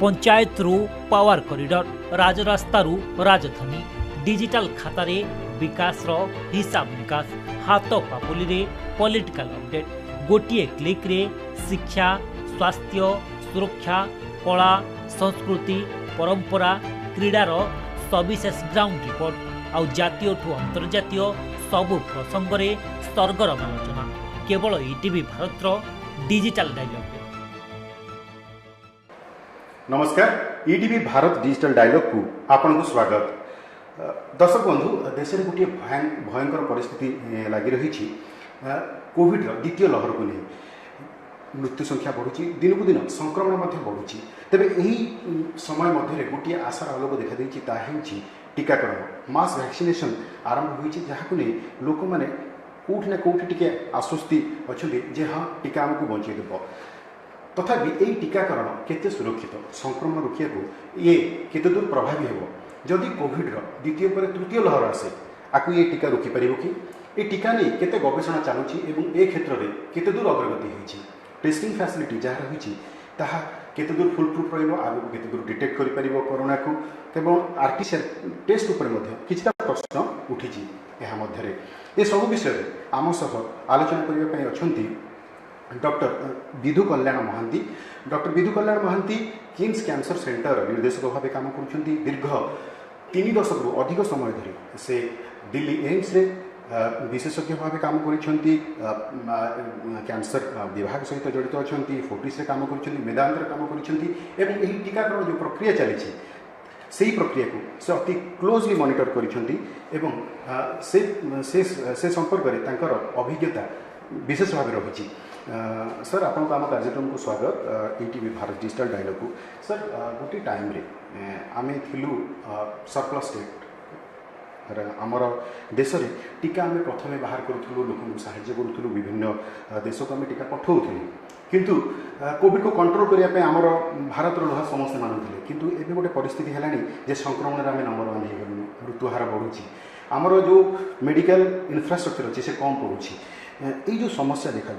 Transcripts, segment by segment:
पंचायत रु power corridor राजरास्ता रु राजधानी डिजिटल खाता रे विकास रो हिसाब निकास हाथ पापुली रे पॉलिटिकल अपडेट गोटिए क्लिक रे शिक्षा स्वास्थ्य सुरक्षा कला संस्कृति परंपरा क्रीडार सविशेष ग्राउंड रिपोर्ट आउ जातीय ठू अंतर्जातीय सबु प्रसंग रे सरगरम आलोचना केवल ईटीवी भारत रो डिजिटल डायलॉग। नमस्कार, ईटीवी भारत डिजिटल डायलॉग को आपन को स्वागत। दर्शक बंधु, देश में गोटे भयंकर परिस्थिति लगी रही कोविड द्वितीय लहर को नहीं मृत्यु संख्या बढ़ुची दिन को दिन संक्रमण बढ़ुची। तेरे यही समय मध्य गोटे आशार आलोक देखा टीकाकरण मास वैक्सीनेशन आरंभ होती जहाँ नहीं लोक मैंने कौटि ना कौटि टिके आश्वस्ति अच्छा जे हाँ टीका आमको बचेदेव। तथापि यही टीकाकरण केते सुरक्षित संक्रमण रोकिया ये केते दूर प्रभावी हो जदि कोविड द्वितीय पर तृतीय लहर आसे आपको ये टीका रोकीपर कि ये टीका नहीं केते गवेषणा चलुची एवं ए क्षेत्र में केते दूर अग्रगति होती टेस्टिंग फैसिलिटी जहाँ रही ताहा केते दूर फुल प्रूफ रहिबो आगु केते दूर डिटेक्ट करि परिबो कोरोना को एवं आरटीपीसीआर टेस्ट ऊपर मध्ये किछटा प्रश्न उठिछि। एहा मध्यरे ए सब विषय आम सह आलोचना करिबा पई अछंती डॉक्टर विधु कल्याण महांती। डॉक्टर विधु कल्याण महांती किम्स कैंसर सेंटर निर्देशक भाव काम कर दीर्घ 3 दशक रु अधिक समय धरी से दिल्ली एम्स रे विशेषज्ञ भाव काम कर कैंसर विभाग सहित जड़ित अच्छा फोर्टिस काम कर मेदांतर काम कर टीकाकरण जो प्रक्रिया चली से प्रक्रिया को से अति क्लोजली मॉनिटर कर से संपर्क में अभिज्ञता विशेष भाव रही। सर आपन आम कार्यक्रम को स्वागत ईटीवी भारत डिजिटल डायलॉग को। सर गोटे टाइम रे आमे थिलु सरप्लस स्टेट आमर देश में टीका आम प्रथम बाहर करूँ लोक साहाय्य करूँ विभिन्न देश को आम टीका पठाऊलु किंतु कोविड को कंट्रोल करने आमर भारत लुहा समस्ते मानुले किंतु एबे गोटे परिस्थिति है जे संक्रमण आम नंबर 1 हो गलु मृत्युहार बढ़ुची आमर जो मेडिकल इंफ्रास्ट्रक्चर अच्छे से कम पड़ुची ये जो समस्या देखा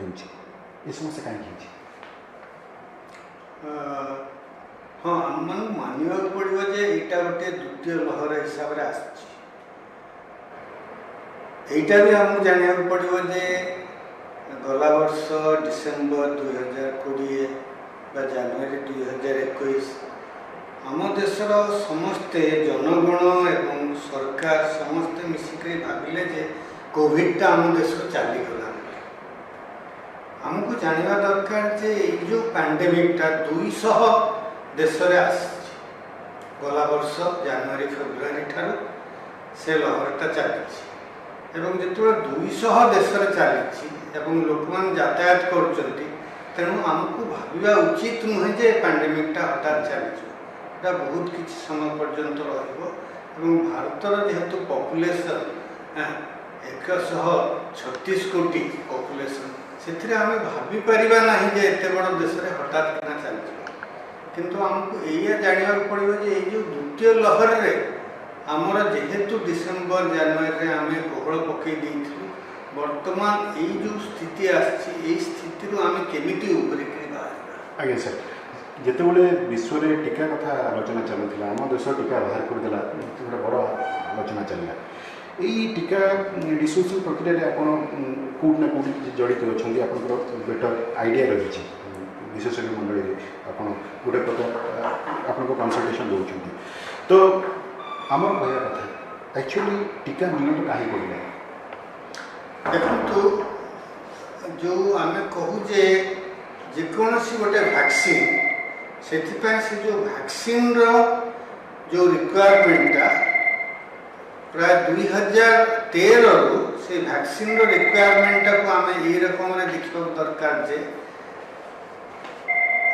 ये समस्या कहीं हाँ आम मानवा पड़ो जे यहाँ गोटे द्वितीय लहर हिसाब से आईटा भी आमको जाना पड़ो जे गला वर्ष डिसेम्बर 2020 जानुरी 2021 आम देशर समस्ते जनगण एवं सरकार समस्ते मिसिक भाविले जे कोविडटा आम देश चलीगला आमको जानवा दरकार जे जो पैंडेमिकटा 200 देश में गला वर्ष जानुरी फेब्रुआरी ठार से लहरटा चली एवं जो 200 देश में चली लोक मैंने यातायात करूँ आमको भाविया उचित नुहे जे पैंडेमिकटा हठात चली बहुत किसी समय पर्यंत रतर जेहेतु पॉपुलेशन 136 कोटी पॉपुलेशन से आम भावी पारिबा नहीं जे एते बड़ देश में हठात किना चली किंतु आमको यह जानवा पड़ो जे जो द्वितीय लहर रे आमर जेहेतु डिसेम्बर जानुरी आम कोहल पकई देइथिलु वर्तमान यही जो स्थिति आसी स्थिति आम केमिति उपरे बाहर। आज्ञा सर जितेबाला विश्व में टीका कथा आलोचना चलूला आम देश टीका बाहर करदेला गोटे बड़ आलोचना चलला यही टीका डिस्ट्रीब्यूशन प्रक्रिया आप कौट ना कौट जड़ित अच्छा आप बेटर आइडिया रही विशेषज्ञ मंडल आप गोटे प्रकार आप कनसल्टेशन दौरान तो आम कहया कथा एक्चुअली टीका मिलने कहीं पड़े देखो जो आम कहू जे जेकोसी गोटे वैक्सीन से जो वैक्सीन जो रिक्वायरमेंटा प्राय 2013 रु से वैक्सीन रिक्वायरमेंटा को आम ये रकम देखा दरकार जे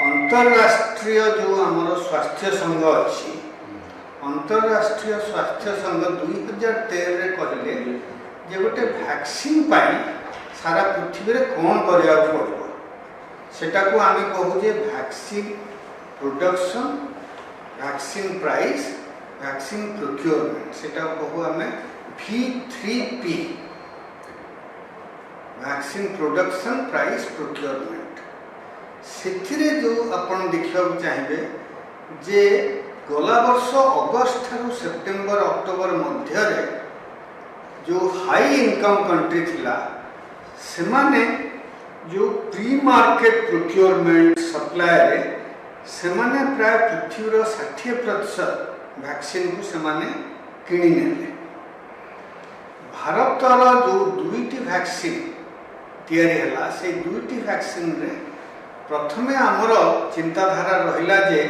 अंतरराष्ट्रीय जो आमर स्वास्थ्य संघ अच्छी अंतरराष्ट्रीय स्वास्थ्य संघ 2013 कहले जे गोटे वैक्सीन सारा पृथ्वी में कौन करा पड़ो सेटा को आम कहू जे vaccine production vaccine price vaccine procurement सेटा कहू आम V3P vaccine production price procurement से जो आप देखा चाहिए जे गला वर्ष अगस्त ठारू सेप्टेम्बर अक्टोबर मध्य जो हाई इनकम कंट्री थिला से माने जो प्री मार्केट प्रोक्योरमेंट सप्लाई रे से माने प्राय पृथ्वीर 60% वैक्सीन को से माने किणी नेले। भारतर जो दुईटी वैक्सीन तैयारी हला से दुईटी वैक्सीन रे प्रथमे आमर चिंताधारा रहिला जे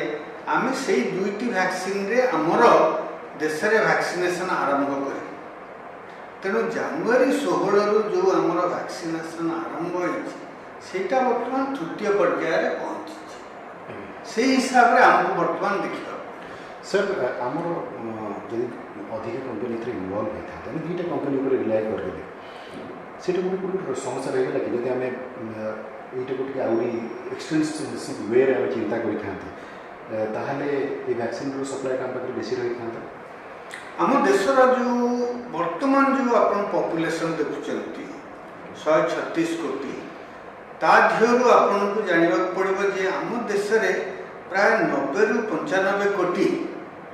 आमे से दुईटी वैक्सीन रे आमर देश रे वैक्सीनेशन आरंभ करी। तेणु जनवरी 16 रु जो आमर वैक्सीनेशन आरंभ होइछि सेटा वर्तमान तृतीय पर्याय रे पहुंची से हिसाब रे आमको वर्तमान देखियो। सर आमर जदि अधिक कंपनी थ्रे इन्वॉल्व होता है दुईटा कंपनी ऊपर रिलाय करदे सेटा गोटे समस्या रही कि जब आम यहीटा को आउरी एक्सटेंसिव वे रे चिंता करें ताहले ये वैक्सीन रो सप्लाई काम पाखे बेसी रही था। आम देशर जो वर्तमान जो अपन पॉपुलेशन देखुंट 136 कोटी ता धियरु आपन को जानिबा पड़िबो जे आम देश रे प्राय 90 रु 95 कोटी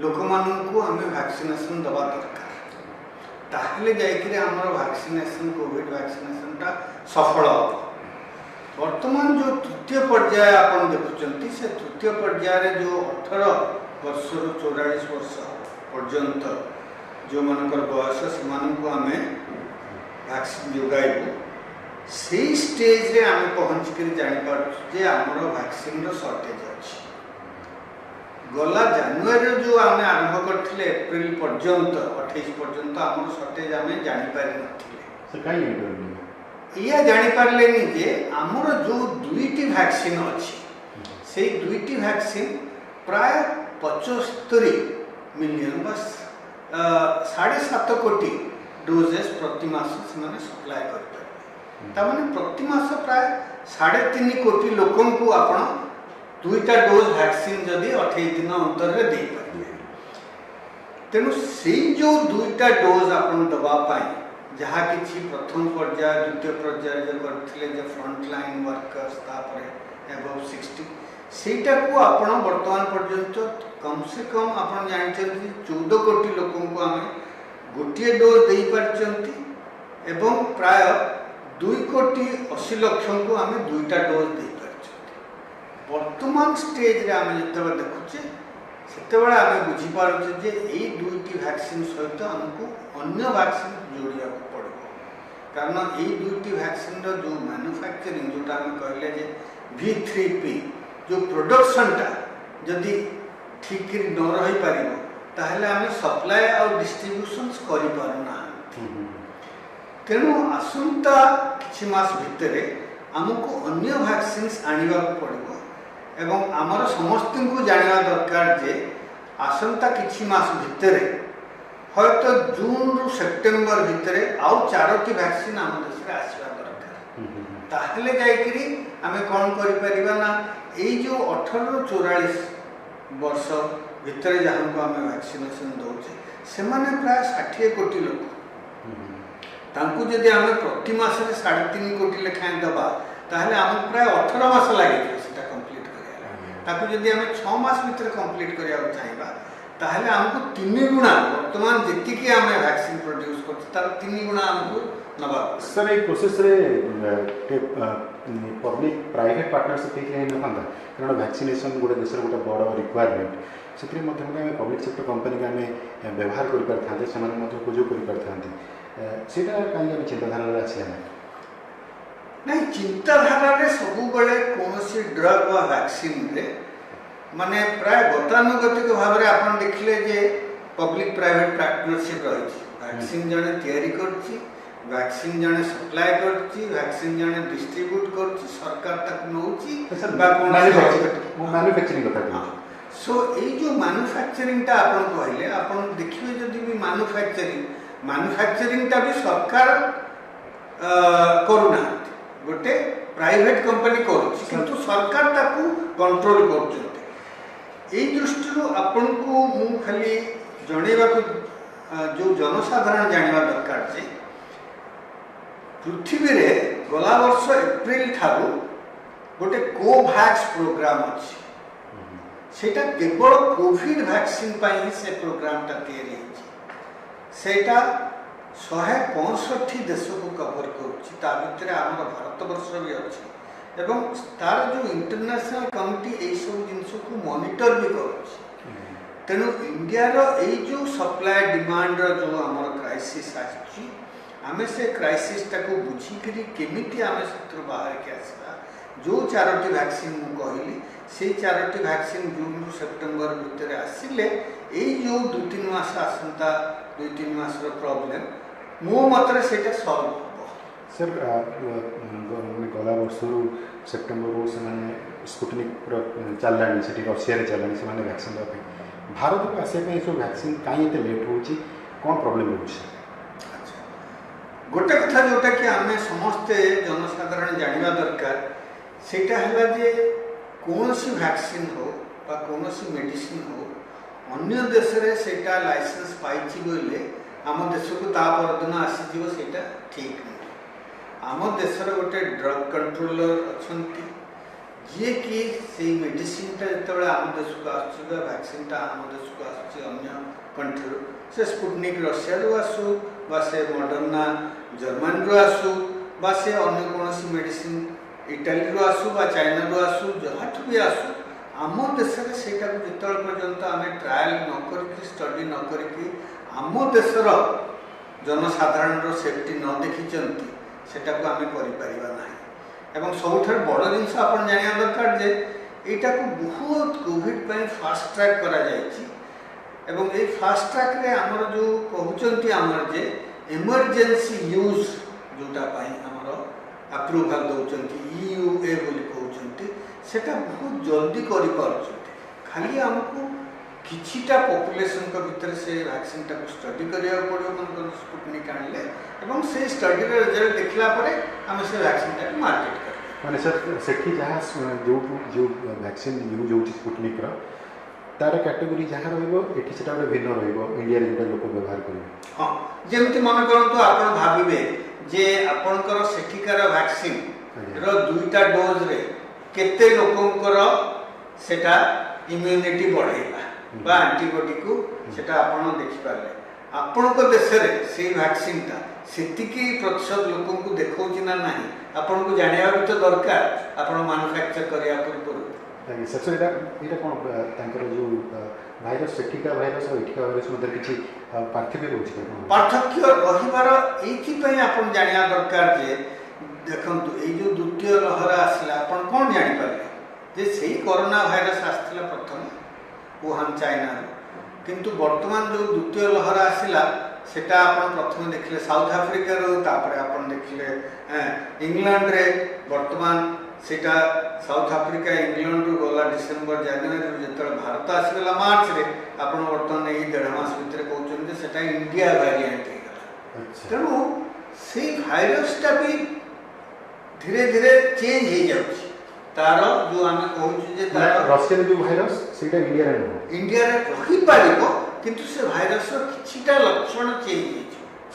लोक मानू आम वैक्सीनेशन दबा दरकार ताहले जाइकरी हमर वैक्सीनेशन कोविड वैक्सीनेशन टा सफल हो। वर्तमान जो तृतीय पर्याय आपन देखुचंती से तृतीय पर्याय रे जो 18 वर्ष रु 44 वर्ष पर्यंत जो मानकर बयस से मानू आम वैक्सीन जोगाइबू से स्टेज रे आम पहुँच कर जापर जे आमर वैक्सीन रो शॉर्टेज अच्छी। गला जनवरी जो आम आरंभ करथिले एप्रिल पर्यंत 28 पर्यंत आमर शॉर्टेज आम जानि पारि नथिले। या जानि पारलेनी जे आमर जो दुईटी वैक्सीन अच्छी से दुईटी वैक्सीन प्राय 75 मिलियन बस 7.5 कोटी डोजेस प्रति मास से सप्लाई करते तामाने प्रति मास प्राय 3.5 कोटी लोकन को आपण दुईटा डोज वैक्सीन जदि 28 दिन अंतर रे दे पारिबे। तेणु से जो दुईटा डोज आपण दबा पाई जहाँ किसी प्रथम पर्याय द्वितीय पर्याय जो करथिले जे फ्रंट लाइन वर्कर्स तापरे एबव 60 सेटा को आपण वर्तमान पर्यंत कम से कम आपण जानछथि 14 कोटी लोकन को आमे गोटिए डोज दे पारचंती एवं प्राय 2 कोटी 80 लाख को आमे दुईटा डोज दे पारचंती। वर्तमान स्टेज रे आमे जतबे देखुचे सेतेबेले आमे बुझी पारुचे जे एई दुईटी वैक्सीन सहित हमको अन्य वैक्सीन जोड़िया पड़ो कारण एई दुईटी वैक्सीन रो जो मैन्युफैक्चरिंग जोटा आमे कहले जे V3P जो प्रोडक्शन टा जदि ठीक न रही पारिबो ताहले आमे सप्लाई और डिस्ट्रीब्यूशन करि पारुना। तेणु आसंता किछि मास भितरे हमको अन्य वैक्सीन्स आनिबा पड़ो एवं आमर समस्त को जानिबा दरकार जे आसंता किछि मास भितरे हयतो जून रु सेप्टेम्बर भितरे आउ 4टी वैक्सीन आम देश रे आसीबा दरकार ताहले जाइकरी आमे कोन करि परिबा ना एई जो 18 रु 44 वर्ष भितरे जहाँ को आमे वैक्सीनेशन दौचे से माने प्राय 60 कोटी लोक तांकु जदि आमे प्रति मास रे 3.5 कोटी लेखाएं दबा ताहले आम प्राय 18 मास लागि सेटा कंप्लीट करिया ताकु जदि आमे 6 मास भितर कंप्लीट करिया चाहिबा ताहले हमको 3 गुणा वर्तमान जेति कि आमे वैक्सीन प्रोड्यूस करछ तार 3 गुणा हमको नबा। सर एक प्रोसेस रे पब्लिक प्राइवेट पार्टनरशिप ठीक न थांता कारण वैक्सीनेशन गोटे देशर गोटे बड़ रिक्वायरमेंट से पब्लिक सेक्टर कंपनी आम व्यवहार कर पारे से उपयोग कर पारे कहीं चिंताधारा आसा नहीं चिंताधारा सब बेले कौन ड्रग व वैक्सीन रे माने प्राय गतानुगतिक भाव में आप देखिले जे पब्लिक प्राइवेट पार्टनरशिप रही वैक्सीन जड़े तैयारी करछि वैक्सीन जड़े सप्लाई करछि वैक्सीन जड़े डिस्ट्रीब्यूट करछि सरकार तक नउछि मैन्युफैक्चरिंग कथा सो ये जो मैन्युफैक्चरिंग टा आपन कहले आपन देखिबे जदि भी मैन्युफैक्चरिंग टा भी सरकार करूना गोटे प्राइवेट कंपनी करूछि किंतु सरकार ताकू कंट्रोल करछते। एई दृष्टि आपन को मु खाली जणेबा को जो जनसाधारण जानवा दरकार जे पृथ्वी रे गला वर्ष एप्रिल ठारू गोटे कोवैक्स प्रोग्राम अछि सेटा केवल कोविड वैक्सीन पाई ही से प्रोग्राम टा तैयारी होची सेटा 165 देश को कवर करुच्ची ता भितर आम भारतवर्ष भी अच्छी एवं तार जो इंटरनेशनल कमिटी यही सब जिनस को मॉनिटर भी करुच्ची तेणु इंडिया जो सप्लाय डिमांड जो आम क्राइसिस आसी आम से क्राइसिस टाको बुझिकी केमिति आम से बाहर के आसवा जो 4टी वैक्सीन मु कहली से 4टी वैक्सीन जून रु सेप्टेम्बर भितर आसिले यही जो 2-3 मास आसंता 2-3 मास प्रॉब्लम मो मतरे सेटा सॉल्व हो सर गला वर्ष सेप्टेम्बर से स्पुटनिक चलला से रशिया चलला से वैक्सीन देवाई भारत को आसपा सब वैक्सीन कहीं लेट हो कौन प्रोब्लेम रोचे गोटे कथा जोटा कि आम समस्ते जनसाधारण जानवा दरकार सेटा है जे कौन सी वैक्सीन हो बा कौन सी मेडिसिन हो अन्य देश रे सेटा लाइसेंस पाई बोले आम देश को ता परदिन आसीजिव सेटा ठीक नहीं आम देश गोटे ड्रग कंट्रोलर अच्छा जी कि से मेडिसिन टा जो आम देश को आसुवा वैक्सीन टा आम देश को आन्य कंट्री से स्पुटनिक रशिया रू आसू बा से मॉडर्ना जर्मन रू आसू बा से अन्य कौन मेडिसिन इटाली रू आसू बा चाइना रू आसू जहाँ भी आसू आम देश से जो पर्यंत आम ट्रायल न करके स्टडी न करके आम देशर जनसाधारण सेफ्टी न देखी सेटा को आम कर एवं सबुठ बड़ जिनस आप जाना दरकार जे यहाँ को बहुत कोविड फास्ट ट्रैक करा एवं ये फास्ट ट्रैक रे आमर जो कहते आमर जे इमरजेंसी यूज जोटा आमर अप्रूवाल दौरान EUA बोली कहते सेटा बहुत जल्दी कर खाली आमको किछिटा पॉपुलेशन को भितर से वैक्सीन टा स्टडी करिया पड़ो मन स्पुटनिक आनले एवं से स्टडी रे रिजल्ट देखला परे हम से वैक्सीन टा मार्केट कर माने सर सेठी जहाँ जो जो वैक्सीन यूज होची स्पुटनिक रो तार कैटेगरी जहाँ रहिबो एठी सेटा गोटे भिन्न रहिबो इंडिया रे जोटा लोक व्यवहार करिवे हां जेमति मन करंतु आपण भाबिबे जे आपणकर सेठिकार वैक्सीन रो दुईटा डोज रे केते लोकंकर सेटा इम्यूनिटी बढ़ेला बा एंटीबॉडी को सेटा आपण देखि पाले आपणक देश रे से वैक्सीन ता सेतिकी प्रतिशत लोकन को देखौची ना नाही आपण को जानिया भी तो दरकार आपण मैन्युफैक्चर करिया पूर्व सर एटा कोन तांकर जो भाइरस सेठिका भाइरस और एठिका भाइरस मध्य किछि पार्थक्य रहउछि पार्थक्य रहिबार एथि पय आपण जानिया दरकार जे देखंतु ए जो द्वितीय लहर आसला आपण कोन जानि पाले जे सेही कोरोना भाइरस आस्थिला प्रथम वुहान चाइना किंतु वर्तमान जो द्वितीय लहर आसला सेटा आपण प्रथम देखले साउथ अफ्रिका रो तापरे आपण देखले इंग्लैंड रे वर्तमान सेटा साउथ अफ्रिका इंग्लैंड रो गला डिसेंबर जनवरी जेतल भारत आसीगला मार्च रे आपण वर्तमान एही 1.5 मास भितर कहउछन जे सेटा इंडिया वेरिएंट हे गला तेनु से भाइरस टा भी धीरे धीरे चेंज हे जाउछि तार जो आम कहउछि जे तार रशियन जो भाइरस सेटा इंडिया रे रही पारिबो किंतु से भाइरस रो किछिटा लक्षण चेंज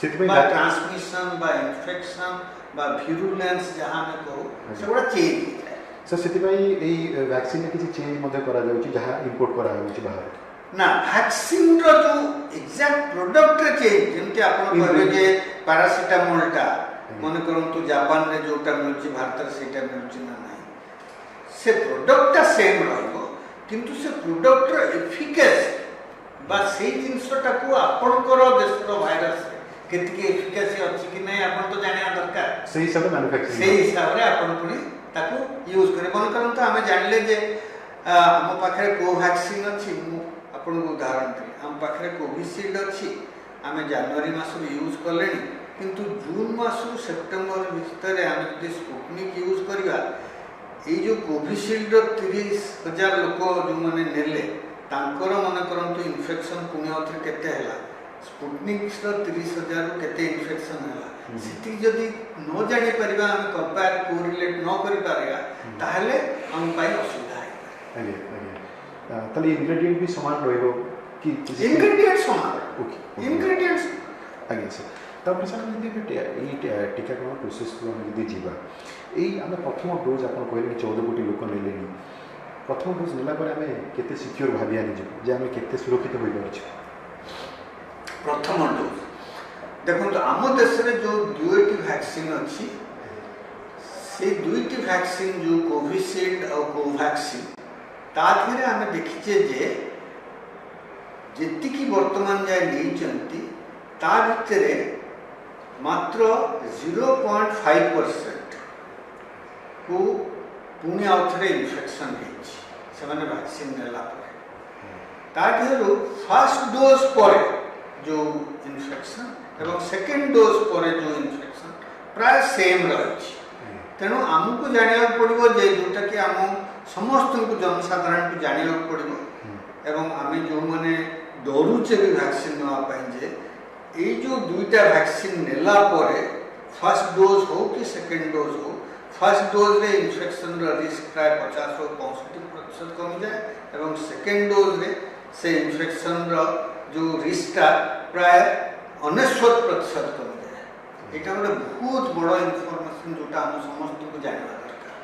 हे छै बा ट्रांसमिशन बा इन्फेक्शन बा भिरुलेंस जहां में कहू सेगुडा चेंज हे जाय सर सेतिबाई एई वैक्सीन किछि चेंज मध्ये करा जाउछि जहां इंपोर्ट करा जाउछि बाहर ना वैक्सीन रो जो एग्जैक्ट प्रोडक्ट रे चेंज जेमति आपण कहबे जे पैरासिटामोल टा मन करंतु जापान रे जोटा मिलछि भारत रे सेटा मिलछि ना नाही से प्रोडक्ट टा सेम रहबो किंतु से प्रोडक्ट रो एफिकेसी बा से जिनसटा को आपणकर देशर भाइरस केतकी एफिकेसी अछि कि नै आपण तो जानिया दरकार सही सब मैन्युफैक्चरिंग सही हिसाब रे आपण पुनी ताको यूज करे मन करन तो हमें जानले जे हम पाखरे को वैक्सीन अछि आपण को उदाहरण दे हम पाखरे कोविशील्ड अछि हमें जनवरी मास यूज करलेनी किंतु जून मास सेप्टेम्बर भितर हम यदि स्पुटनिक यूज करबा ए जो कोविशील्ड 30,000 लोक जो माने नेले तांकर मन करंतु इन्फेक्शन पुण्य अथरे केते हैला स्पुटनिक 30,000 रो केते इन्फेक्शन हैला सिटी जदी न जानि परिबा हम कंपेयर कोरिलेट न करि पारिया ताहले हम पाई असुविधा है तले इंग्रेडिएंट भी समान रहइबो कि इंग्रेडिएंट समान ओके इंग्रेडिएंट्स आगे सर तब सर यदि टीकाकरण प्रोसेस को हम यदि जीवा यही आम प्रथम डोज आप कहले 14 कोटी लोक नेलेनी प्रथम डोज नेला पर आमे केते सिक्योर भाबिया निजे जे आमे केते सुरक्षित होई परछु। प्रथम डोज देखो आम देश में जो दुईटी वैक्सीन अच्छी से दुईटी वैक्सीन जो कोविशील्ड और कोवैक्सीन ताधीरे आम देखीचे जे जी वर्तमान जाए नहीं ता भितर मात्र 0.5% को पुणी आउ थे इन्फेक्शन से वैक्सीन नेला फर्स्ट डोज पर जो इन्फेक्शन एवं सेकेंड डोज पर जो इन्फेक्शन प्राय सेम रही। तेणु आमको जाना पड़ो जे जोटा कि आम समस्त को जनसाधारण को जाना पड़ो एवं आम जो मैंने डरुचे भी वैक्सीन नापे ये जो दुईटा वैक्सीन नेला पर फर्स्ट डोज हो कि सेकेंड डोज हो फर्स्ट डोज रे इन्फेक्शन रिस्क प्राय 50 ରୁ 65% कमी जाए एवं सेकेंड डोज रे से इन्फेक्शन जो रिस्कटा प्राय 69% कमी जाए। यहाँ गोटे बहुत बड़ इनफर्मेशन जोटा आम समस्त को जानवा दरकार।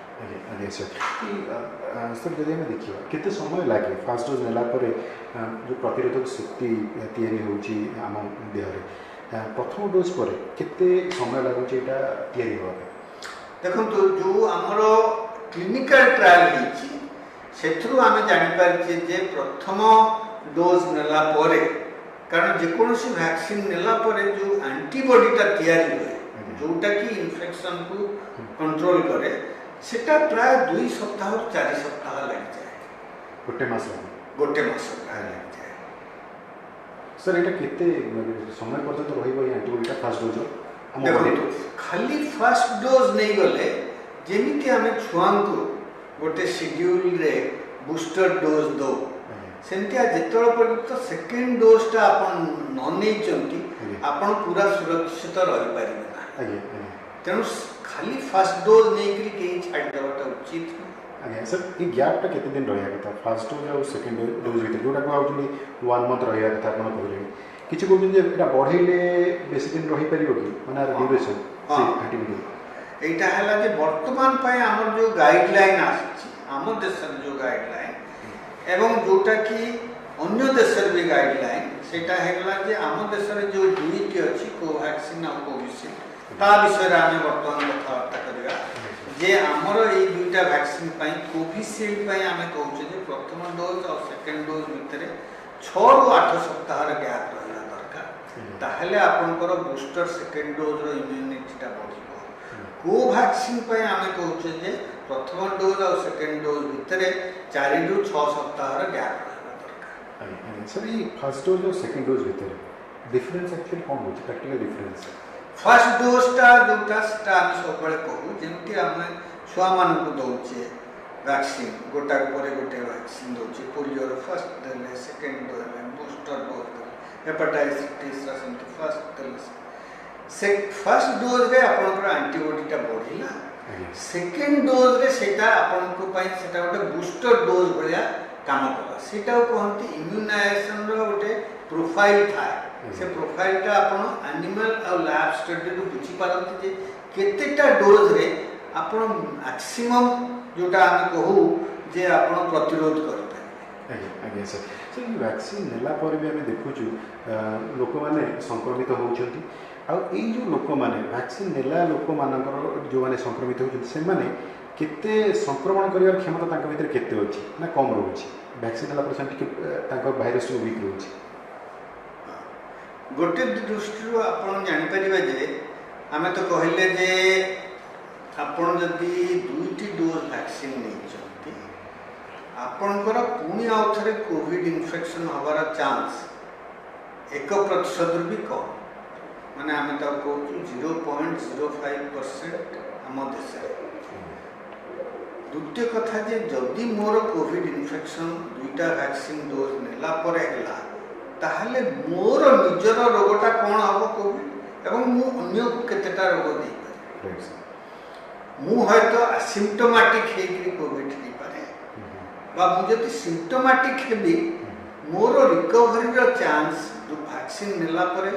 आगे सर जब आम देखा केते समय लगे फास्ट डोज नेला पर जो प्रतिरोधक शक्ति तैयारी होची आम देहरे प्रथम डोज पर केते समय लगुच यहाँ तैयारी होगा। देखो जो आमर क्लिनिकल ट्रायल से आम जापारे जे प्रथम डोज नेला परे कारण जेकोसी वैक्सीन नेला परे जो एंटीबॉडीटा तैयारी हुए जोटा कि इन्फेक्शन को कंट्रोल करे सेटा प्राय 2 सप्ताह 4 सप्ताह लग जाए गोटे मास लग जाए। सर यहाँ केते समय पर्यंत रहिबो एंटीबॉडीटा फर्स्ट डोज देखो खाली फर्स्ट डोज नहीं गले जेमिति आमे छुआ को गोटे शेड्यूल रे बूस्टर डोज दो सेमती जिते पर्यंत सेकेंड डोजटा आपन नहीं आपन पूरा सुरक्षित रही पारे ना। तेणु खाली फर्स्ट डोज नहीं कहीं छाड़देवाटा उचित। आज्ञा सर ये गैपटा केते दिन रहा कथा फर्स्ट डोज और सेकेंड डोज भीतर जोटा कहते 1 मंथ रहा कथा आप कहले किसी कहते बढ़ेले बेसी दिन रही पार कि माने ड्यूरेशन से यहाँ है बर्तमान आम जो गाइडलाइन आम देश जो गाइडलाइन एवं जोटा कि अन्य देश भी गाइडलाइन सेटा है आम देश जो दुईटी अच्छी कोवैक्सीन और कोविशील्ड ता विषय आम बर्तमान कथबार्ता करवा जे आमर ये दुईटा वैक्सीन कोविशील्ड आम कहूँ प्रथम डोज और सेकेंड डोज भितर 6 ରୁ 8 सप्ताह गैप रहा दरकार ताहले आपनकर बूस्टर सेकेंड डोज रो इम्यूनिटीटा बढ़िबो। कोवैक्सीन आम कहूँ जे प्रथम डोज और सेकेंड डोज भितर 4 ରୁ 6 सप्ताह गैप रहा दरकार। सर ये फर्स्ट डोज और सेकेंड डोज भितर डिफरेंस एक्चुअली कौन हो प्रैक्टिकल डिफरेंस फर्स्ट डोजटा जोटा आम सब कहूँ जमी आम छुआ मान दौचे वैक्सीन गोटा पर गोटे वैक्सीन दौचे पोलियोर फर्स्ट देले सेकेंड देले बूस्टर डोज देले हेपाटाइटिस सेमती फर्स्ट देले से फर्स्ट डोज रे आपनकर एंटीबॉडीटा बढ़िला सेकेंड डोज रे सेटा आपनको पई सेटा गोटे बूस्टर डोज भलिया काम कला सेटा कहंती इम्यूनाइजेशन रो गोटे प्रोफाइल था से प्रोफाइलटा आपण एनिमल और लैब स्टडी रो बुझी पारंती जे केतेटा डोज रे आपण मैक्सिमम जोटा आम कहू जे आपण प्रतिरोध कर पारे। आज्ञा सर सर ये वैक्सीन नेला पर भी आम देखुचु लोक मैंने संक्रमित होउछंती आ ये जो लोक मैंने वैक्सीन नेला लोक मानकर जो मैंने संक्रमित होउछंती से माने केते संक्रमण करिवार क्षमता तांका भीतर केते अछि ना कम रहउछि वैक्सीन नेला पर टिके तांका वायरस वीक रहउछि। गोटे दृष्टि आपण जानि परिबे जे आमे तो कहले जे आपण जदि दुईटी डोज वैक्सीन नहीं आपणकर पुणी आउ थे कोविड इन्फेक्शन हबार चांस 1% भी कम माने आम तो कहूँ 0.05% आम देश। द्वितीय कथा जे जदि मोर कोविड इन्फेक्शन दुईटा वैक्सीन डोज नेला पर है ताहले मोर निजर रोगटा कौन हम कोविड एवं मु अन्य को केतेटा रोग दे पारे मु हयतो असिम्प्टोमेटिक हेकरी कोविड नहीं पारे बा मु जदि सिम्प्टोमेटिक हेबी मोर रिकवरी रो चांस जो वैक्सीन नेला परे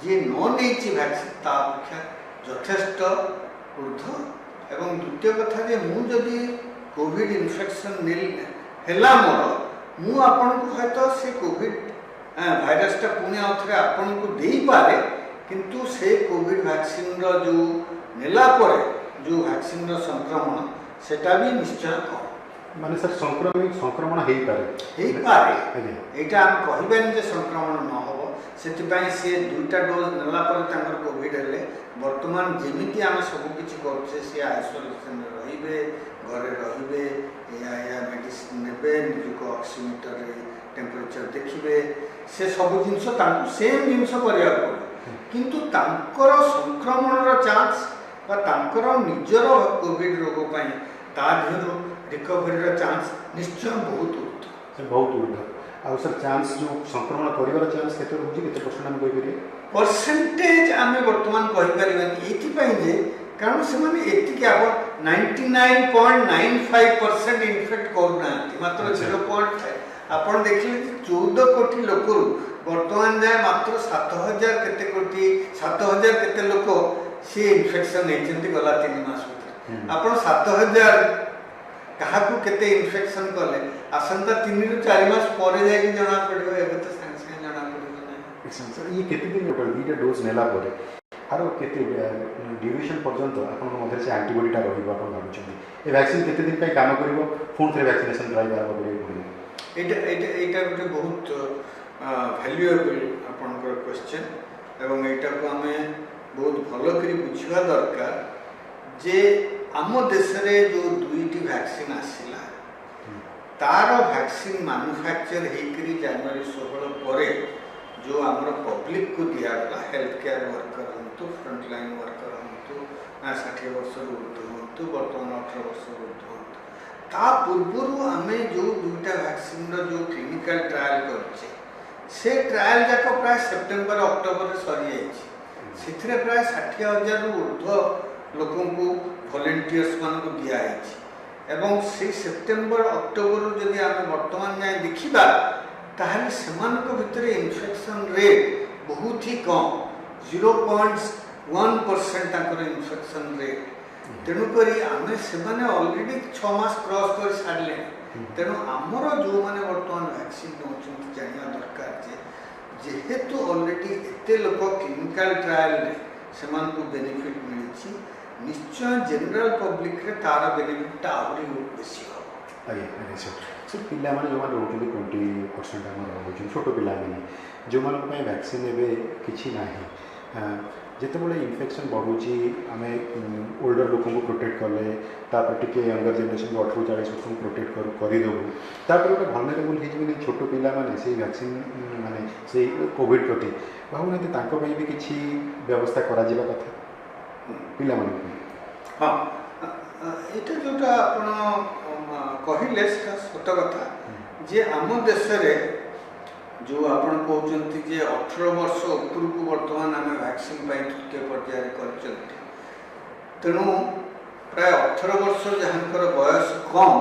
जे न नेछि वैक्सीन ता अपेक्षा यथेष्ट ऊर्ध्व एवं द्वितीय कथा जे मु जदि कोविड इन्फेक्शन ହେଲା ମୋର ମୁଁ ଆପଣଙ୍କୁ ହয়ତ ସେ କୋଭିड ଭାଇରसटा पुणी आउ थे आपको देपारे किंतु से कोविड वैक्सीन जो नेला परे जो वैक्सीन संक्रमण सेटा भी निश्चय कम माने सर संक्रमण हो पारे एटा हम कहबानी जे संक्रमण न हो से दुईटा डोज नेला पर कोविड हेले वर्तमान जमीती आम सब किसी करे सी आइसोलेसन रे घरे रे या मेडिसिन ने निजुक ऑक्सीमीटर टेम्परेचर देखिए से सब जिनस सेम जिनस करा किंतु तांकर संक्रमण चांस निजर कोविड रोग ताधर रिकवरी चांस निश्चय बहुत ऊर्ध आ सर चांस जो संक्रमण कर चांस के परसेंट आम कह परसेंटेज आम बर्तमान कहीपर ये कारण से 99.95% इनफेक्ट करना मात्र 0.5 आपण देखिए 14 कोटी लोक वर्तमान जाए मात्र 7000 केते कोटी 7000 केते लोक सी इन्फेक्शन नहीं गला 3 मास आपण 7000 कहा केते इन्फेक्शन कले आसंता 3 रु 4 मास पर जाके जना पड़ो एबे तो संग संग जना पड़ो सर ये केते दिन टोटल दुईटा डोज नेला परे आरो केते ड्यूरेशन पर्यंत आपण मधे से एंटीबॉडीटा रहिबो आपण भाबुछन ए वैक्सीन केते दिन पई काम करिवो फोन थे वैक्सीनेशन ड्राइव आरंभ करिवो एटा गोटे बहुत भैल्युएबल आपनकर क्वेश्चन एवं एटा को आमे बहुत भलो करी बुझिवा दरकार जे आम देश रे जो दुईटी वैक्सीन आसिला तार वैक्सीन मैन्युफैक्चर हेकरी जनवरी 16 परे जो आमर पब्लिक को दिया गला हेल्थ केयर वर्कर हूँ फ्रंटलाइन वर्कर हूँ 60 वर्ष ऊर्ध्व हूँ बर्तमान 18 वर्ष ऊर्ध्व हूँ ता पूर्व आम जो दुईटा वैक्सीन जो क्लिनिकल ट्रायल करे से ट्रायल जाक प्राय सेप्टेम्बर अक्टोबर सरी जाए प्राय 60,000 ऊर्ध्व लोक वॉलंटियर्स मान दिखाई एवं से सेप्टेम्बर अक्टोबर जदि आम बर्तमान जाए देखा ताहले सेमानक भितर इन्फेक्शन रेट बहुत ही कम 0.1% इन्फेक्शन रेट तेणुक आम से ऑलरेडी 6 मास क्रॉस कर सारे तेणु आमर जो मैंने बर्तमान वैक्सीन नौकरी जाना दरकार जेहेतु ऑलरेडी एते लोक क्लिनिकल ट्रायल से बेनिफिट मिली निश्चय जनरल पब्लिक रे तार बेनिफिटा आहरी बेसी हो आज्ञा सर पिला जो रोचे 20% आम रोचे छोट पिला जो वैक्सीन एवं किसी ना जितेबाला इन्फेक्शन बढ़ुची आम ओल्डर लोक प्रोटेक्ट कले टी यंगर जेनेरेशन 18-40 वर्ष प्रोटेक्ट करदेबू गोटे भलनेरेबल हो छोट पिला से वैक्सीन माने से कोविड प्रति भावना भी किसी व्यवस्था करा कथा पिला हाँ ये जोटा आप कहले सत कथा जे आम देश रे जो आपन कहते जे 18 वर्ष ऊपर को वर्तमान आम वैक्सीन तृतीय पर्यायर कर तेणु प्राय 18 वर्ष जहाँकर बयस कम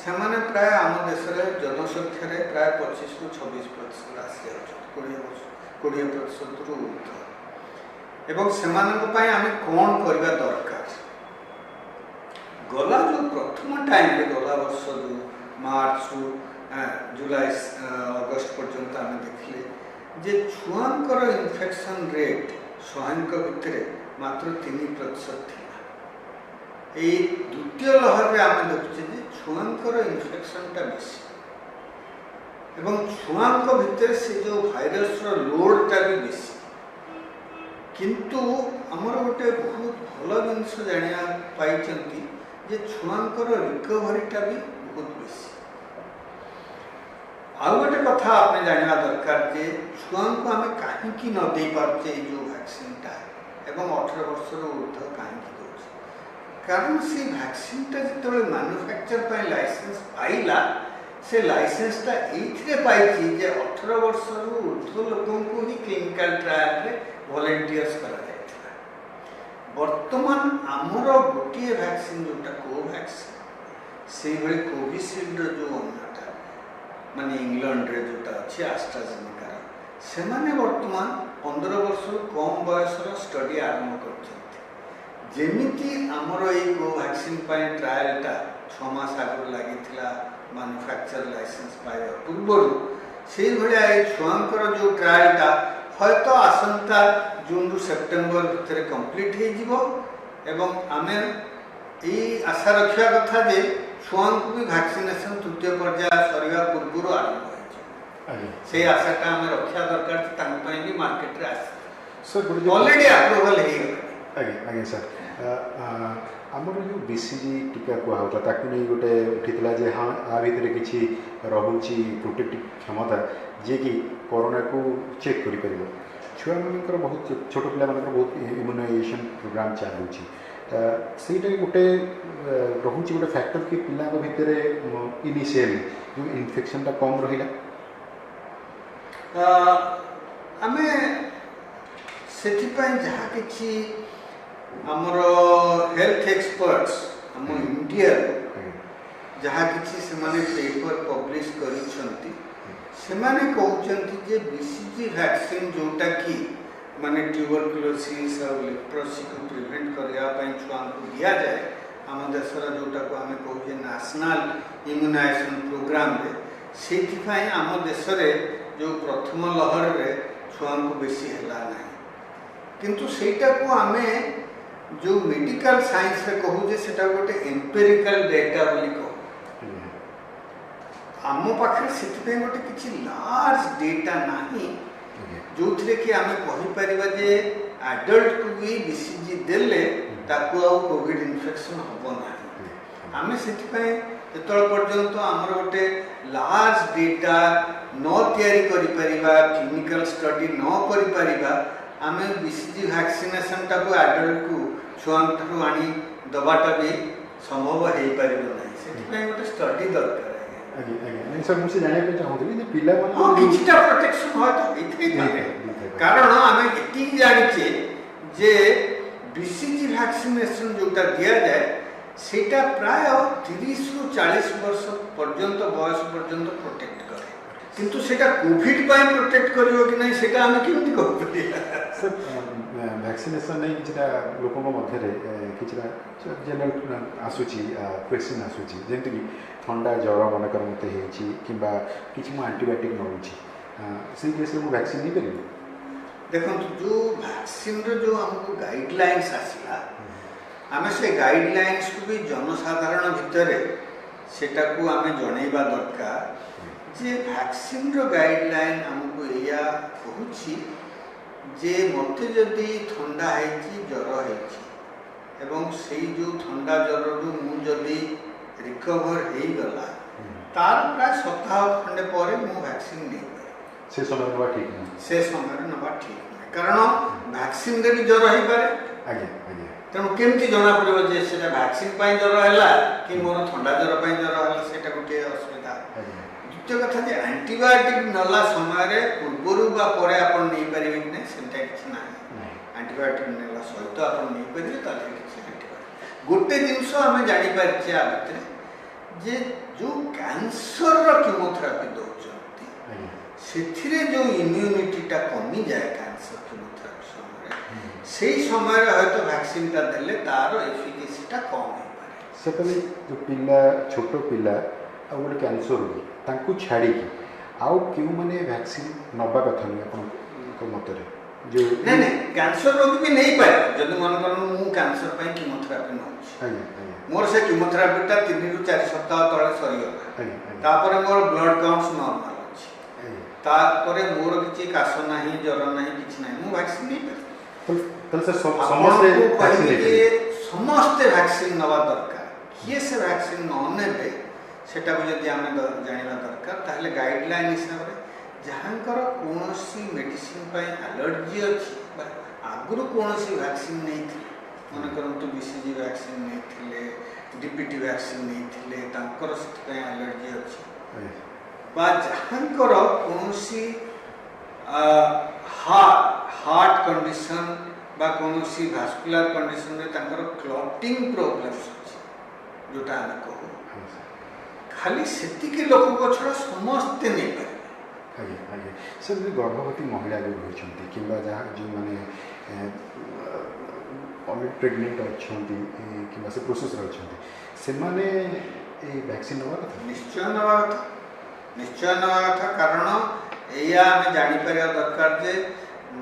से प्राय आम देश जनसंख्यार प्राय 25 ରୁ 26% आसी 20% रु ऊर्ध्व एवं सेमानंक आम कौन करवा दरकार गला जो प्रथम टाइम गला वर्ष जो मार्च रु जुलाई अगस्ट पर्यंत आम देखिले जे छुआंकर इन्फेक्शन रेट 100 भितर मात्र 3% थी द्वितीय लहर में आम देखुचे छुआंकर इन्फेक्शनटा बेसी एवं छुआंक भितर से जो भाइरस लोडटा भी बेसी किंतु आमर गोटे बहुत भल जिनस जाना पाई जे छुआंकर रिकवरीटा भी बहुत बेसी आउ गोटे कथा आपने जाना दरकार जे छुआ को आम कहीं न दे पारे जो वैक्सीनटा एवं 18 वर्ष ऊर्ध्व कहीं दौर कारण से वैक्सीनटा जो मैन्युफैक्चर लाइसेंस पाइला से लाइसेंसटा ये पाई 18 वर्ष ऊर्ध्व लोक ही क्लिनिकल ट्रायल रे वॉलंटियर्स करा जायतिला वर्तमान आमर गोटे वैक्सीन जोटा कोवैक्सीन से भली कोविशील्ड जो अन्यटा माने इंग्लैंड रे जोटा अच्छी एस्ट्राजेनेका से माने वर्तमान 15 वर्ष कम बयसर स्टडी आरंभ करछन्ति जेमिति आमर ए कोवैक्सीन ट्रायलटा 6 मास आगु लागिथिला मैन्युफैक्चर मैन्युफैक्चर लाइसेंस पाइबा पूर्व से भाया ये छुआंकर जो ट्रायलटा हयतो आसंता जून रु सेप्टेम्बर भितर कंप्लीट हो एवं आमे ये आशा रखा कथा जे छुआ को भी वैक्सीनेशन तृतीय पर्याय सरवा पूर्व आरंभ से आशाटा आम रखा दरकार भी मार्केट रे सर ऑलरेडी अप्रूवल हो आज्ञा आज्ञा सर आमर जो बीसीजी टीका कहला ताकू नहीं गोटे उठीला जे हाँ आ भितर किसी रोचे प्रोटेक्टिव क्षमता जे कि कोरोना को चेक कर छुआ मानकर बहुत छोट पिला बहुत इम्यूनाइजेशन प्रोग्राम चलुची ସେଇଟା ଗୋଟେ ରହୁଛି ଗୋଟେ ଫ୍ୟାକ୍ଟର କି ପିଲାଙ୍କ ଭିତରେ ଇନିସିଆଲି ଯେଉଁ ଇନଫେକ୍ସନଟା କମ୍ ରହିଲା ଆମେ ସେଥିପାଇଁ ଯାହା କିଛି ଆମର ହେଲ୍ଥ ଏକ୍ସପର୍ଟସ୍ ଆମ ଇଣ୍ଡିଆରୁ ଯାହା କିଛି ସେମାନେ ପେପର ପବ୍ଲିଶ କରିଛନ୍ତି ସେମାନେ କହୁଛନ୍ତି ଯେ BCG ଭ୍ୟାକ୍ସିନ୍ ଯେଉଁଟା କି माने ट्यूबरकुलोसिस और लेप्रोसी को प्रिवेंट करने छुआ को दि जाए आम देशर जोटा को आम कहे नेशनल इम्यूनाइजेशन प्रोग्राम रे से आम देश जो प्रथम लहर रे छुआ को बेसी है ना किंतु सेटा को आम जो मेडिकल साइंस रे कहूजे सेटा गोटे एम्पेरिकल डेटा बोली कहू आम पाखे से गोटे किसी लार्ज डेटा नहीं जो थे कि आम कहीपर जे एडल्ट को भी BCG देले ताकू आ कोविड इन्फेक्शन हम ना आम से जो पर्यंत आमर गोटे लार्ज डेटा न क्लिनिकल स्टडी न कर आम BCG वैक्सीनेशन टाक एडल्ट को छुआ आनी दबाटा भी संभव हो पार ना से गोटे स्टडी दरकार सर मुझे जानते चाहूँगी पिला किछटा प्रोटेक्शन हो कारण आम ये जाचे जे BCG वैक्सीनेशन जोटा दि जाए सेटा प्राय 30 रु 40 वर्ष पर्यंत बयस पर्यंत प्रोटेक्ट करे किंतु सेटा कोविड पाई प्रोटेक्ट करिवो कि नहीं सेटा हम केमति कहू सर वैक्सीनेशन नहीं किछटा लोकन मध्य किछटा जनरल आसुची क्वेश्चन आसुची जेंति कि ठंडा ज्वर मनकर मत कि किसी एंटीबायोटिक नौची से केस में वैक्सीन नहीं करेंगे देखो जो वैक्सीन जो हमको गाइडलाइंस आसला आम से गाइडलाइंस को भी जनसाधारण भितर सेटा को आम जनइबा दरकार जे वैक्सीन रो गाइडलाइन हमको या कहूची जे मते जदि ठंडा है ज्वर है एवं से जो ठंडा ज्वर रु मु जदि रिकवर हो गला तार प्राय सप्ताह खंडे पर मु वैक्सीन नहीं से समय नवा ठीक नहीं से समय नवा ठीक नहीं कारण वैक्सीन रे भी ज्वर हो पारे आज्ञा आज्ञा तेणु केमती जना पड़ो जे सेटा वैक्सीन पाई ज्वर हैला कि मोर ठंडा ज्वर पाई ज्वर हैला सेटा गोटे असुविधा द्वितीय कथा जे एंटीबायोटिक नला समय रे पूर्वरु बा परे आपण नहीं परिबे कि नहीं सेटा किछ ना एंटीबायोटिक नला सहित आपण नहीं परिबे ताले किछ एंटीबायोटिक गोटे जिंस आम जानि पारछे आ भितर जे जो कैंसर रो कीमोथेरापी दउचंती सेथिरे जो इम्यूनिटीटा कमी जाए कैंसर कीमोथेरापी समय से समय हयतो वैक्सीन ता देले तार एफिकेसीटा कम हो पारे सेतले जो पिला छोटो पिला आ गोटे कैंसर रोगी तांकू छाड़ी की आउ क्यों माने वैक्सीन नबा कथा नहीं अपन को मतरे जो नहीं नहीं कैंसर रोगी भी नहीं पाए जदि मन करन मु कैंसर पई कीमोथेरापी नउछि मोर से कीमोथेरापीटा 3 रु 4 सप्ताह तळे सरी गला तापर मोर ब्लड काउंट्स नॉर्मल अछि तापर मोर किछि काश नाही ज्वर नाही किछि नाही मु वैक्सीन नहीं तल से समस्त वैक्सीन नवा दरकार किए से वैक्सीन न नेबे सेटा को जदि आम जानिबा दरकार ताहले गाइडलाइन हिसाब रे जहाँकर कौनसी मेडिसिन पाई एलर्जी अच्छी आगुरी कौनसी वैक्सीन नहीं थी मन करंतु BCG वैक्सीन नहीं थिले DPT वैक्सीन नहीं थिले तांकर से एलर्जी अच्छी बा जहाँकर कौनसी हार्ट कंडीशन बा कौनसी भास्कुलर कंडीशन रे तांकर क्लॉटिंग प्रॉब्लम्स अच्छी जोटा हम कहू खाली सेतिके लोक को छड़ा समस्त नहीं पारे आगे आगे सर जो गर्भवती महिला जो होती कि जहाँ जो मैंने ऑलरेडी प्रेगनेंट अच्छा कि से प्रोसेस अच्छा से वैक्सीन नवा कथा निश्चय नवा कथा निश्चय नवा कथा कारण एया आम जापर दरकार जे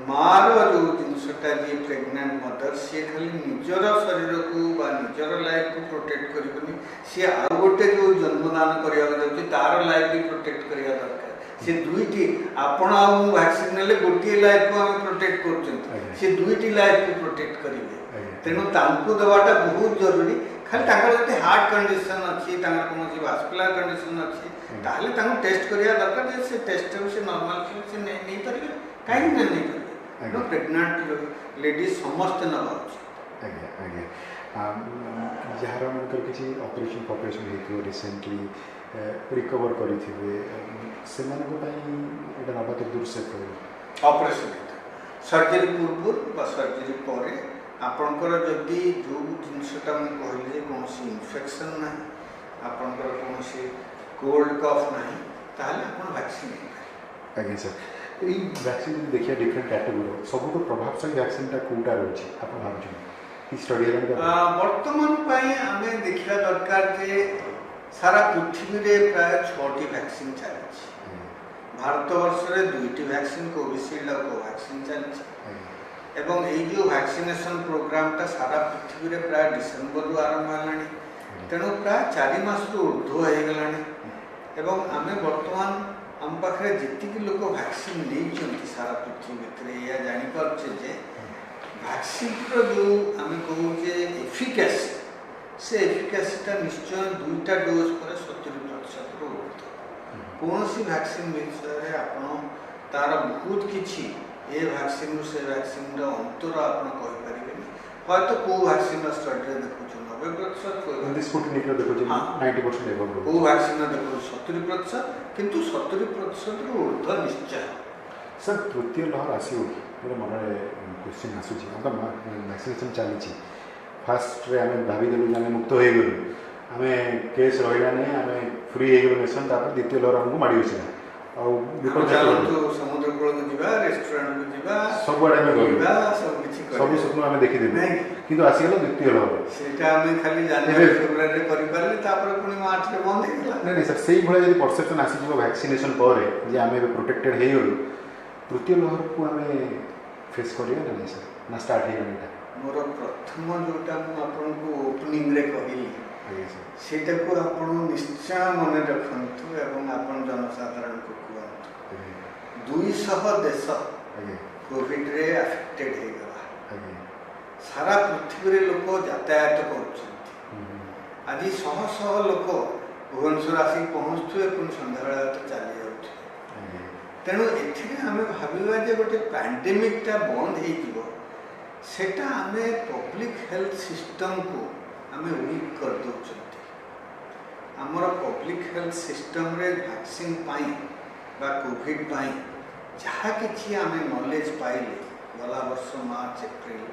मार जो जिनसटा जी प्रेग्नेंट मदर सी खाली निजर शरीर को निजर लाइफ को प्रोटेक्ट करनी सी आउ गोटे जो जन्मदान करने तार लाइफ भी प्रोटेक्ट करने दरकार से दुईटी आपण वैक्सीन ने गोटे लाइफ को आम प्रोटेक्ट कर दुईटी लाइफ को प्रोटेक्ट करेंगे तेणु देवाटा बहुत जरूरी खाली जब हार्ट कंडीशन अच्छी कौन वास्कुलर कंडीशन अच्छी ताहले टेस्ट करिया दरकार से टेस्ट से नॉर्मल से नहीं पारे कहीं नहीं पारे प्रेग्नेंट लेडीज समस्त नवा आज्ञा आज्ञा जार किसी ऑपरेशन फपरेशन हो रिसेंटली रिकवर करेंगे से नवा तो दूर से ऑपरेशन सर्जरी पूर्व सर्जरी पर आपणकर जदि जो जिनसा मुझे कहली कौन इन्फेक्शन ना आपणकर कौन कोल्ड कफ ना ताहले आप वैक्सीन आज्ञा सर ये वैक्सीन देखिए डिफरेंट कैटेगोरी सब तो प्रभावशाली वैक्सीनटा कौटा रही आप भाई स्टडी बर्तमान आम देखा दरकार जे सारा पृथ्वी रे प्राय 6टी वैक्सीन चली भारत वर्ष में 2टी वैक्सीन कोविशील्ड और कोवैक्सीन चली एवं ये जो वैक्सीनेशन प्रोग्रामटा सारा पृथ्वी रे प्राय डिसेम्बर रु आरंभ है तेणु प्राय 4 मास ऊर्ध्व हो गला आम बर्तमान आम पाखे जी लोक वैक्सीन नहीं सारा पृथ्वी भितर या जापारे जे वैक्सीन जो आम कहे एफिकासी से एफिकासीटा निश्चय 2टा डोज पर 70% ऊर्ध्व कौन सी वैक्सीन विषय आप तार बहुत किसी ए वैक्सीन से वैक्सीन अंतर आपरे हयतो कौ वैक्सीन स्टडी देखुँ 90% स्पुटनिक देखो 90% एबव कौ वैक्सीन देखो 70% किंतु 70% ऊर्ध्व निश्चय सर तृतीय लहर आसो मेरे मन क्वेश्चन आसूँ हम वैक्सीनेशन चली फास्ट रे आम भावीदेलु आम मुक्त हो गलु आम केस रहा नहीं आम फ्री हो गलु नेशन द्वितीय लहर आमको माड़ी बसला चलतु समुद्र कूल को रेस्टोरेंट को सबुआड़े सब स्वप्न आम देखीदेलु कि आसीगला द्वितीय लहर सेटा आम खाली जनवरी फेब्रुआरी करि पारले तापर पुनी मार्च रे बंद हेला नहीं सर से भाई जब परसेप्शन आसी वैक्सीनेशन पर जे आम प्रोटेक्टेड हो गलु तृतीय लहर को आम फेस करिया ना सर ना स्टार्ट हो गला मोर प्रथम जोटा आपको ओपनिंग रे कहली सेटा को आपण निश्चय मन रखंतु एवं आपण जनसाधारण को कहंतु 200 देश कोविड रे अफेक्टेड हो गला सारा पृथ्वी रे लोक यातायात कर आज शह शह लोक भुवनेश्वर आसिक पहुँचुए पुणी सन्ध्या तो चली जाऊे तेणु एथिरे आम भाविबा जे गोटे पैंडेमिकटा बंद हो सेटा आम पब्लिक हेल्थ सिस्टम को आम वीक कर दौरान आमर पब्लिक हेल्थ सिस्टम रे वैक्सीन पाई बा कोविड पाई जहाँ कि आम नॉलेज पाइले गला वर्ष मार्च एप्रिल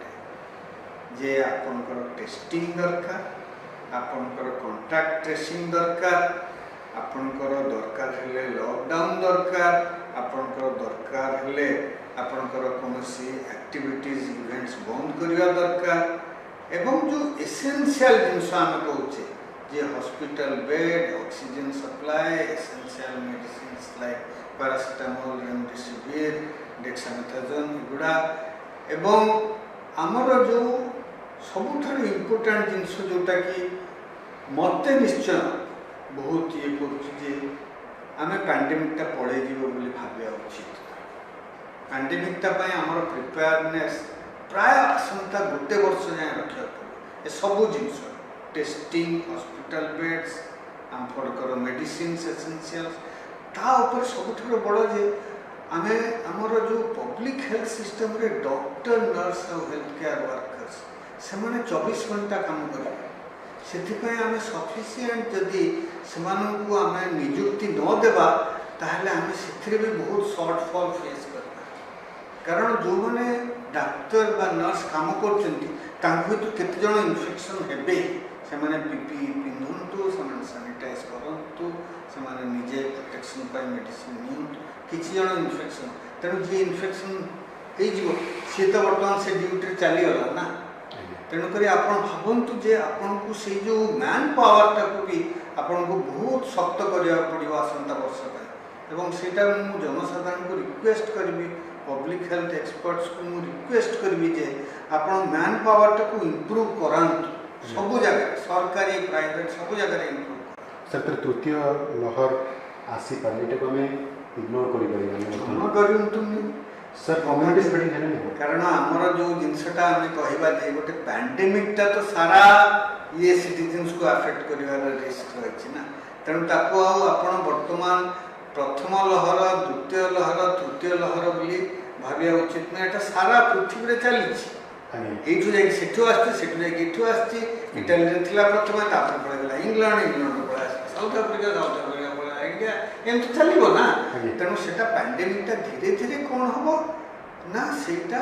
जे आपनकर टेस्टिंग दरकार आपनकर कॉन्टैक्ट ट्रेसिंग दरकार आपनकर दरकार हेले लॉकडाउन दरकार आपनकर दरकार हेले आपनकर कौनसी एक्टिविटीज इवेंट्स बंद करवा दरकार एवं जो एसेंशियल जिनस आम कहूचे जे hospital bed oxygen supply essential medicines like paracetamol remdesivir dexamethasone एगुड़ा एवं आमर जो सबुठार इम्पोर्टाट जिनस जोटा कि मत निश्चय बहुत ये करें पैंडेमिकटा पड़े भाविया उचित पैंडेमिकटा आमर प्रिपेयरनेस प्राय आसंता गोटे वर्ष जाए रखा पड़े ए सबू जिनस टेस्टिंग हॉस्पिटल बेड्स आमफर मेडिसिन एसेंशियल्स ता ऊपर सबुठ बड़ जे आम आमर जो पब्लिक हेल्थ सिस्टम रे डॉक्टर नर्स और हेल्थ केयर वर्कर्स से 24 घंटा काम करें से आम सफिसीयंट जदि से आम निजुक्ति न देवा ताहले आम से भी बहुत शॉर्टफॉल फेस करना कारण जो मैंने डाक्तर बा नर्स काम कर केते जन इन्फेक्शन हेबे से पीपी पिंधु से सानिटाइज करूँ से निजे प्रोटेक्शन पर मेडिसिन नियंतु किसी जन इन्फेक्शन तेणु जी इन्फेक्शन हो सी तो बर्तमान से ड्यूटी चलीगला ना तेणुक आप भावतु जे आपन को से जो मैन पावर टाक भी आपन को बहुत शक्त करिया पड़िबो आसंता वर्ष पे एवं सेटा मु जनसाधारण को रिक्वेस्ट करबी पब्लिक हेल्थ एक्सपर्ट्स को मु रिक्वेस्ट करबी जे आपन मैन पावर टा को इंप्रूव करांत सब जगह सरकारी प्राइवेट सब जगह इंप्रूव सर तृतीय लहर आसी पारे को हमें इग्नोर करि करियन तुम सर कम्युनिटी स्प्रेडिंग है ना कारण आमर जो जिनसटा आम कहवा जे गोटे पैंडेमिक टा तो सारा ये सिटीजन्स को अफेक्ट करिवार रिस्क रही ना तेणु ताको आपण वर्तमान प्रथम लहर द्वितीय लहर तृतीय लहर बोली भाविया उचित ना एटा सारा पृथ्वी रे चली এইঠু যাই সেঠু আসছে সেঠু যাই এঠু আসছে ইটালি ଥିଲା প্রথমে তারপরে পড়ে গেল ইংল্যান্ড পড়ে আসছে সাউথ আফ্রিকা পড়ে ইন্ডিয়া এমতি চালিব না তেমন সেটা প্যান্ডেমিকটা ধীরে ধীরে কোণ হব না সেইটা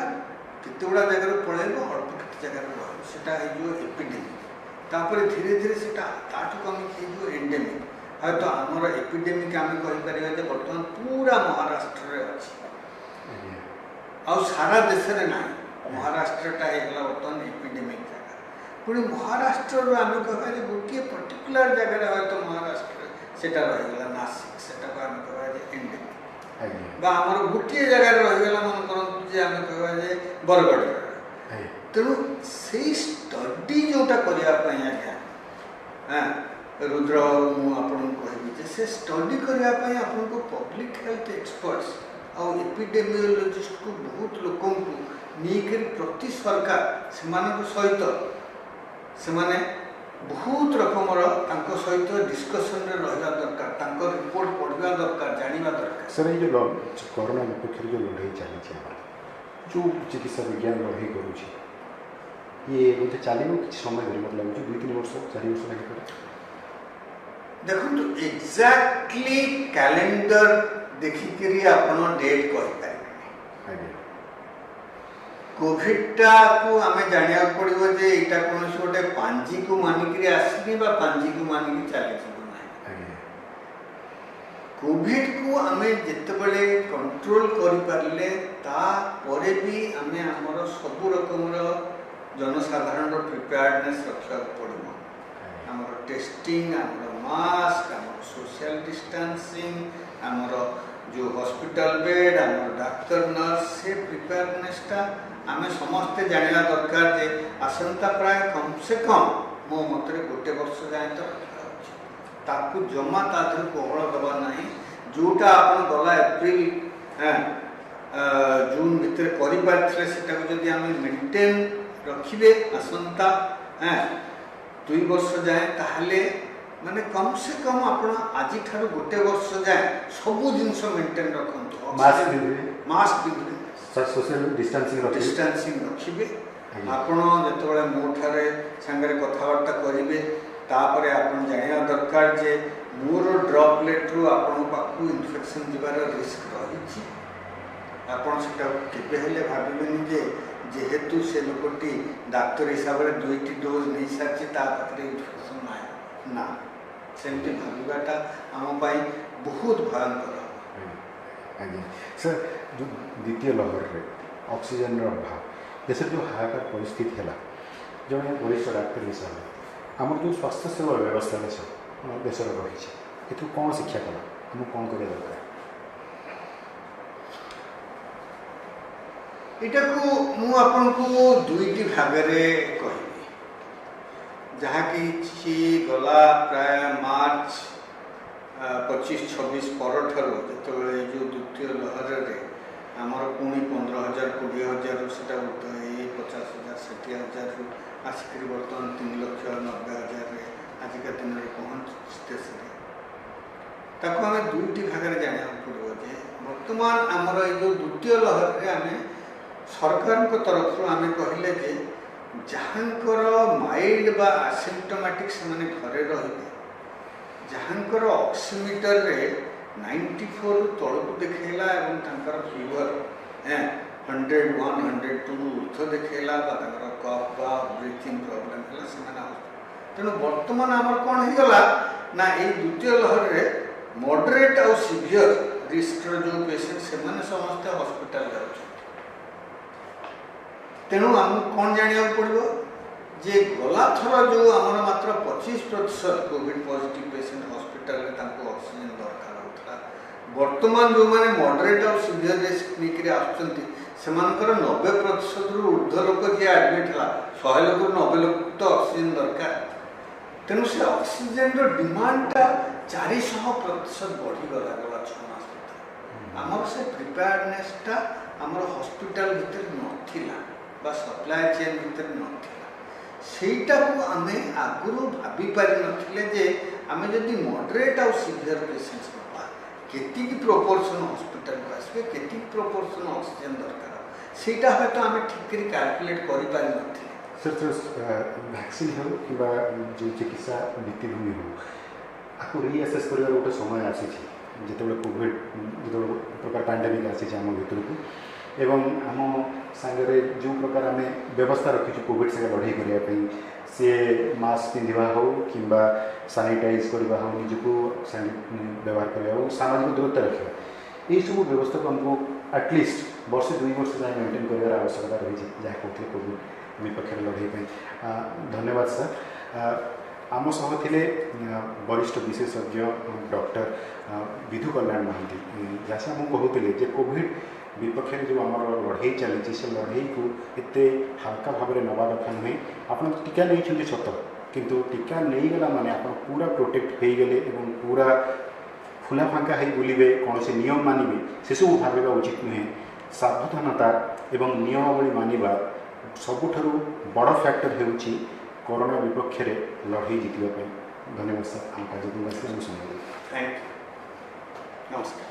কেতেগুড়া জায়গার পড়াইব অল্প কিছু জায়গার রহব সেটা হয়ে এপিডেমিক তারপরে ধীরে ধীরে সেটা তাঠু কমিকি হয়ে এন্ডেমিক হয়তো আমার এপিডেমিক আমি কহিপারিবা যে বর্তমান পুরা মহারাষ্ট্রে আছে আর সারা দেশে নাই महाराष्ट्रटा होगा बर्तमान एपिडेमिक जगह पुणी महाराष्ट्र आम कह गोटे पर्टिकुलर जगह हूँ तो महाराष्ट्र से रहीगला नासिक से आम कह एंडेमिक आमर गोटे जगार रहीगला मन कर आम कह बरगढ़ तेणु से स्टडी जोटा करने आज्ञा हाँ रुद्र मुझे से स्टडी करने आपको पब्लिक हेल्थ एक्सपर्ट्स आउ एपिडेमियोलॉजिस्ट को बहुत लोक नहीं प्रति सरकार सहित से बहुत रकम सहित डिस्कसन रहा दरकार रिपोर्ट पढ़ा दरकार जाना दरकार सर ये जो कोरोना विपक्ष जो लड़ाई चली जो चिकित्सा विज्ञान लड़ाई करुँचे ये बोलते चलो कि समय धरी मतलब 2-3 वर्ष 4 वर्ष लगे पड़े देखो एक्जाक्टली कैलेंडर देखिक आप डेट कहीपर कोविडटा को आम जाना पड़ो जे यहाँ कौन गोटे पांजी को मानिक आसनी पांजी को मानिक चली कोविड को आम जिते कंट्रोल करें तापर भी आम आमर सब रकम जनसाधारण प्रिपेयर्डनेस रखा पड़ो आमर टेस्टिंग आमर मास्क आमर सोशल डिस्टेंसिंग आमर जो हॉस्पिटल बेड आमर डाक्तर नर्स से प्रिपेयरनेसटा आम समस्ते जाना दरकार जे आसंता प्राय कम से कम मो मत गोटे वर्ष जाए तो रखा जमा तादर कोहल दबा ना जोटा आप गला एप्रिल जून भितर करें आम मेंटेन रखिए आसंता 2 वर्ष जाए ताहले माने कम से कम आज गोटे वर्ष जाए सबू जिनस मेंटेन रखु मास्क पिंधे सोशल डिस्टेंसिंग रखिए आपण जो मो ठारे सांगरे कथबार्ता करेंगे तापर आप जाना दरकार जे मोर ड्रपलेट रु आपण पाखु इन्फेक्शन जीवार रिस्क रही आपड़ से भावेनि जे जेहेतु से लोकटी डाक्तर हिसाब से 2टी डोज नहीं सारी पाखे इन्फेक्शन ना सेमती भावाटा आम बहुत भयंकर आज्ञा सर जो द्वितीय लहर रे ऑक्सीजन अभाव देश जो हाहाकार परिस्थिति है जो वरिष्ठ डाक्तर हिसाब से आम जो स्वास्थ्य सेवा व्यवस्था देश रही है कौन शिक्षा कला आम कौन कर दरकार इटा को मु आपन को 2टी भाग रे कहबी जहाँ कि गला प्राय मार्च 25-26 पर जो द्वितीय लहर रे आमर पुणी 15,000 20,000 से 50,000 60,000 आसिक बर्तमान 3,90,000 आजिका दिन में पहुँच ताको आम 2टी भाग में जाना पड़ो जे बर्तमान आमर ये द्वितीय लहर रे आम सरकार तरफ आम कहले जे जहाँकर माइल्ड बा आसिम्टोमेटिक से घरे रही जहाँकर ऑक्सीमीटर रे 94 तलू देखला फीवर 100-102 ऊर्ध देखला कफ बा ब्रीथिंग प्रॉब्लम है तेणु बर्तमान आम कौन हो गला ना ये द्वितीय लहर रे मॉडरेट और सीवियर रिस्क जो पेशेंट से समस्ते हॉस्पिटल जाऊँ तेणु आमको कौन जाना पड़ो जे गला थर जो आमर मात्र 25% कोविड पॉजिटिव पेशेंट हॉस्पिटल में ऑक्सीजन दरकार होता वर्तमान जो मैंने मॉडरेट और सीवियर रिस्क नहीं आसुँच से 90% रु ऊर्ध्व लोक जी एडमिट है 100 लोक 90 लोक तो ऑक्सीजन दरकार तेणु से ऑक्सीजन रो डिमांडटा 400% बढ़ीगला गला 6 मास भितर आमर से प्रिपेयर्डनेसटा आमर हॉस्पिटल भितर नथिला बा सप्लाई चेन भितर नथिला सेटा को आमे आगुरु भाबी पारि नथिले जे आमे जदि मॉडरेट और सीवियर पेशेंट्स पा केति की प्रोपोर्शन हॉस्पिटल को आसबे केति प्रोपोर्शन ऑक्सीजन दरकार सेटा है तो आमे ठीक करी कैलकुलेट करि पारि नथिले सर वैक्सीन हो कि जो चिकित्सा भित्तिभूमि हो आपको रीअसेस कर गोटे समय आसी जिते कोविड जो प्रकार पैंडेमिक आसी आम भितर को एवं आम सांगे जो प्रकार आम व्यवस्था रखीचु कोविड संगे लड़ाई करने सी मास्क पिंधा हो कि सानिटाइज करवा हो निजको व्यवहार करवा हो सामाजिक दूरता रखा यही सब व्यवस्था को हमको एटलिस्ट वर्ष 2 वर्ष जाए मेंटेन कर आवश्यकता रही जहाँ कहते कोविड विपक्ष लड़ाई धन्यवाद सर आम सह थे वरिष्ठ विशेषज्ञ डॉक्टर विधु कल्याण महांती जहाँ से कहते जे कोविड विपक्ष जो आम लड़ाई चली से लड़ाई को एते हल्का भाव में नवा कथा नुहे आप टीका नहीं सत किंतु टीका नहीं गला माने आप पूरा प्रोटेक्ट हो गले और पूरा खुला फांका हो बुलिबे कौन से नियम मानिबे से सब भाविबा उचित नुहे सावधानता एवं नियमावली मानिबा सबुठारु बड़ फैक्टर होउछि कोरोना विपक्ष रे लड़ाई जितवा धन्यवाद सर आम कार्यक्रम थैंक यू नमस्कार।